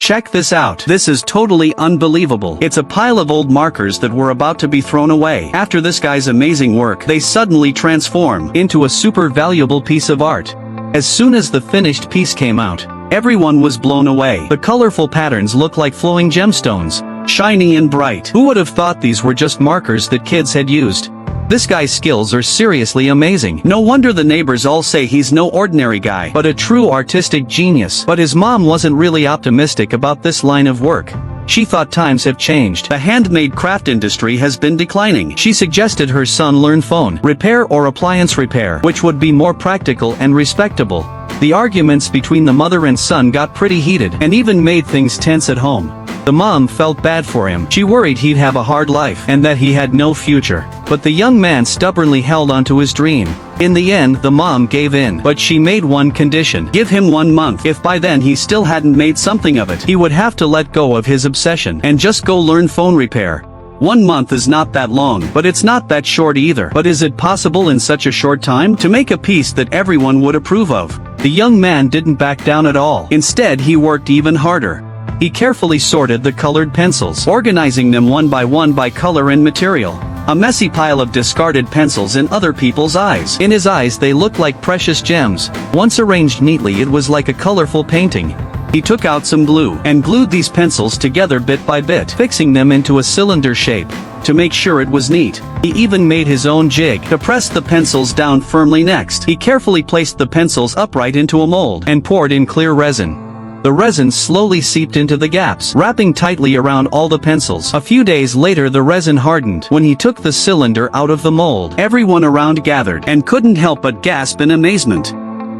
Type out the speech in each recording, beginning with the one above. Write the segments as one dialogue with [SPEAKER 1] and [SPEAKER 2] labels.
[SPEAKER 1] Check this out. This is totally unbelievable. It's a pile of old markers that were about to be thrown away. After this guy's amazing work, they suddenly transform into a super valuable piece of art. As soon as the finished piece came out, everyone was blown away. The colorful patterns look like flowing gemstones, shiny and bright. Who would have thought these were just markers that kids had used? This guy's skills are seriously amazing. No wonder the neighbors all say he's no ordinary guy, but a true artistic genius. But his mom wasn't really optimistic about this line of work. She thought times have changed. The handmade craft industry has been declining. She suggested her son learn phone repair or appliance repair, which would be more practical and respectable. The arguments between the mother and son got pretty heated and even made things tense at home. The mom felt bad for him. She worried he'd have a hard life and that he had no future. But the young man stubbornly held on to his dream. In the end, the mom gave in, but she made one condition. Give him 1 month. If by then he still hadn't made something of it, he would have to let go of his obsession and just go learn phone repair. 1 month is not that long, but it's not that short either. But is it possible in such a short time to make a piece that everyone would approve of? The young man didn't back down at all. Instead, he worked even harder. He carefully sorted the colored pencils, organizing them one by color and material. A messy pile of discarded pencils in other people's eyes. In his eyes they looked like precious gems. Once arranged neatly, it was like a colorful painting. He took out some glue and glued these pencils together bit by bit, fixing them into a cylinder shape to make sure it was neat. He even made his own jig to press the pencils down firmly. Next, he carefully placed the pencils upright into a mold and poured in clear resin. The resin slowly seeped into the gaps, wrapping tightly around all the pencils. A few days later the resin hardened. When he took the cylinder out of the mold, everyone around gathered and couldn't help but gasp in amazement.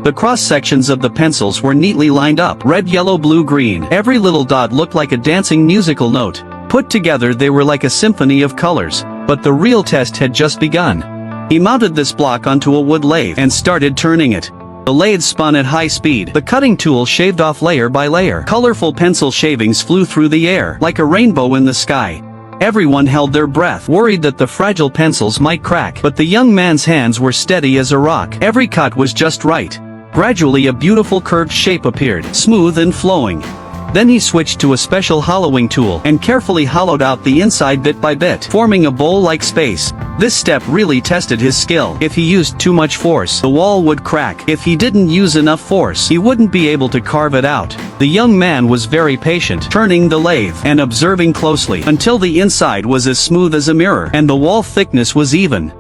[SPEAKER 1] The cross-sections of the pencils were neatly lined up, red, yellow, blue, green. Every little dot looked like a dancing musical note. Put together they were like a symphony of colors. But the real test had just begun. He mounted this block onto a wood lathe and started turning it. The lathe spun at high speed. The cutting tool shaved off layer by layer. Colorful pencil shavings flew through the air, like a rainbow in the sky. Everyone held their breath, worried that the fragile pencils might crack. But the young man's hands were steady as a rock. Every cut was just right. Gradually a beautiful curved shape appeared, smooth and flowing. Then he switched to a special hollowing tool and carefully hollowed out the inside bit by bit, forming a bowl-like space. This step really tested his skill. If he used too much force, the wall would crack. If he didn't use enough force, he wouldn't be able to carve it out. The young man was very patient, turning the lathe and observing closely until the inside was as smooth as a mirror and the wall thickness was even.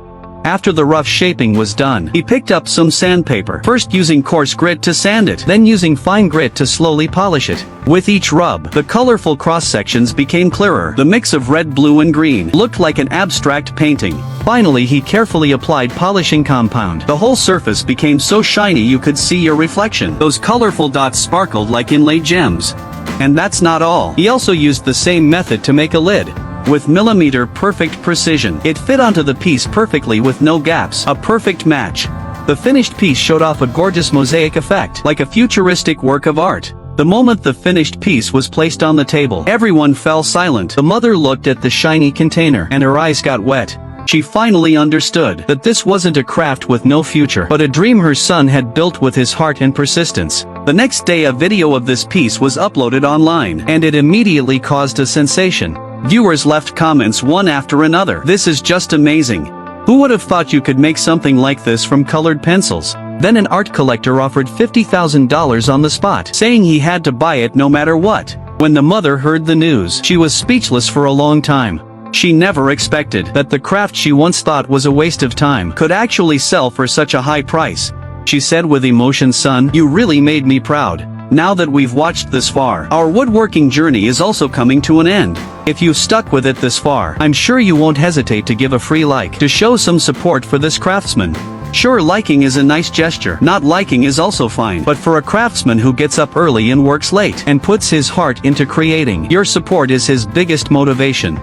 [SPEAKER 1] After the rough shaping was done, he picked up some sandpaper, first using coarse grit to sand it, then using fine grit to slowly polish it. With each rub, the colorful cross-sections became clearer. The mix of red, blue, and green looked like an abstract painting. Finally, he carefully applied polishing compound. The whole surface became so shiny you could see your reflection. Those colorful dots sparkled like inlaid gems. And that's not all. He also used the same method to make a lid. With millimeter-perfect precision, it fit onto the piece perfectly with no gaps, a perfect match. The finished piece showed off a gorgeous mosaic effect, like a futuristic work of art. The moment the finished piece was placed on the table, everyone fell silent. The mother looked at the shiny container, and her eyes got wet. She finally understood that this wasn't a craft with no future, but a dream her son had built with his heart and persistence. The next day a video of this piece was uploaded online, and it immediately caused a sensation. Viewers left comments one after another. "This is just amazing. Who would have thought you could make something like this from colored pencils?" Then an art collector offered $50,000 on the spot, saying he had to buy it no matter what. When the mother heard the news, she was speechless for a long time. She never expected that the craft she once thought was a waste of time could actually sell for such a high price. She said with emotion, "Son, you really made me proud. Now that we've watched this far, our woodworking journey is also coming to an end. If you've stuck with it this far, I'm sure you won't hesitate to give a free like to show some support for this craftsman." Sure, liking is a nice gesture. Not liking is also fine. But for a craftsman who gets up early and works late and puts his heart into creating, your support is his biggest motivation.